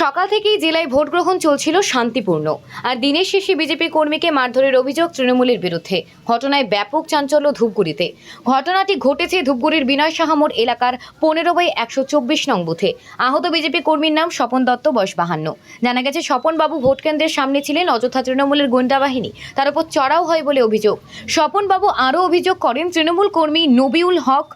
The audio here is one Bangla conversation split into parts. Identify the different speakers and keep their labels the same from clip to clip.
Speaker 1: সকাল থেকেই জেলায় ভোট গ্রহণ চলছিল শান্তিপূর্ণ। আর দিনের শেষে বিজেপি কর্মীকে মারধরের অভিযোগ তৃণমূলের বিরুদ্ধে। ঘটনায় ব্যাপক চাঞ্চল্য ধূপগুড়িতে। ঘটনাটি ঘটেছে ধূপগুড়ির বিনয় সাহা মোড় এলাকার 15/124 নং বুথে। আহত বিজেপি কর্মীর নাম স্বপন দত্ত, বয়স 52। জানা গেছে স্বপন বাবু ভোট কেন্দ্রের সামনে ছিলেন। অযথা তৃণমূলের গোয়েন্দা বাহিনী তার উপর চড়াও হয় বলে অভিযোগ। স্বপন বাবু আরও অভিযোগ করেন, তৃণমূল কর্মী নবিউল হক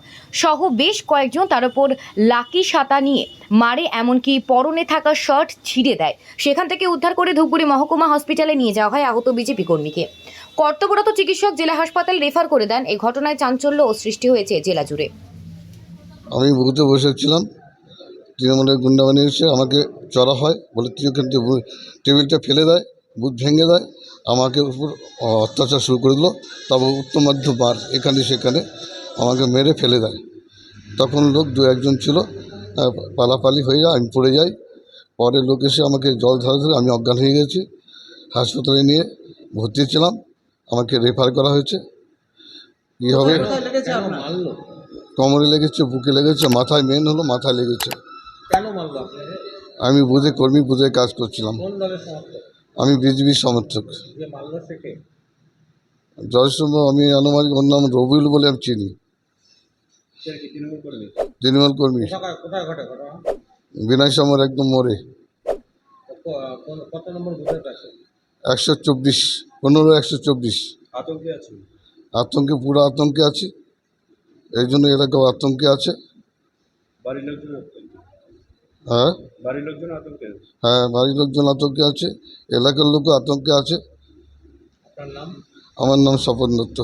Speaker 1: সহ বেশ কয়েকজন তার উপর লাকি সাতা নিয়ে মারে, এমনকি পরনে থাকা শার্ট ছিঁড়ে দেয়। সেখান থেকে উদ্ধার করে ধূপগুড়ি মহকুমা হসপিটালে নিয়ে যাওয়া হয় আহত বিজেপি কর্মীকে। কর্তব্যরত চিকিৎসক জেলা হাসপাতালে রেফার করে দেন। এই ঘটনায় চাঞ্চল্য ও সৃষ্টি হয়েছে জেলা জুড়ে।
Speaker 2: আমি বুথে বসেছিলাম, তৃণমূলের গুন্ডা বানিয়ে এসে আমাকে চড়া হয় বলে তুই ওখান থেকে টেবিলটা ফেলে দেয়, বুথ ভেঙে দেয়, আমাকে উপর অত্যাচার শুরু করে দিল। তারপর উত্তম মাধ্যম বার এখানে সেখানে আমাকে মেরে ফেলে দেয়। তখন লোক দু একজন ছিল, পালাপালি হয়ে যায়, আমি পড়ে যাই। পরে লোক এসে আমাকে জল ধরে আমি অজ্ঞান হয়ে গেছি। হাসপাতালে নিয়ে ভর্তি ছিলাম, আমাকে রেফার করা হয়েছে। কী হবে, কোমরে লেগেছে, বুকে লেগেছে, মাথায়, মেন হলো মাথায় লেগেছে। আমি বুথে কর্মী, বুথে কাজ করছিলাম। আমি বিজেপির সমর্থক। জয়সম্ভ আমি আনুমানিক, ওর নাম রবিউল বলে আমি চিনি। তৃণমূল কর্মী, বিনয় সমর একদম মোড়ে 124, 15/124। আতঙ্কে, পুরো আতঙ্কে আছি। এই জন্য এলাকাও আতঙ্কে আছে। হ্যাঁ, বাড়ির লোকজন আতঙ্কে আছে, এলাকার লোকও আতঙ্কে আছে। আমার নাম স্বপন দত্ত।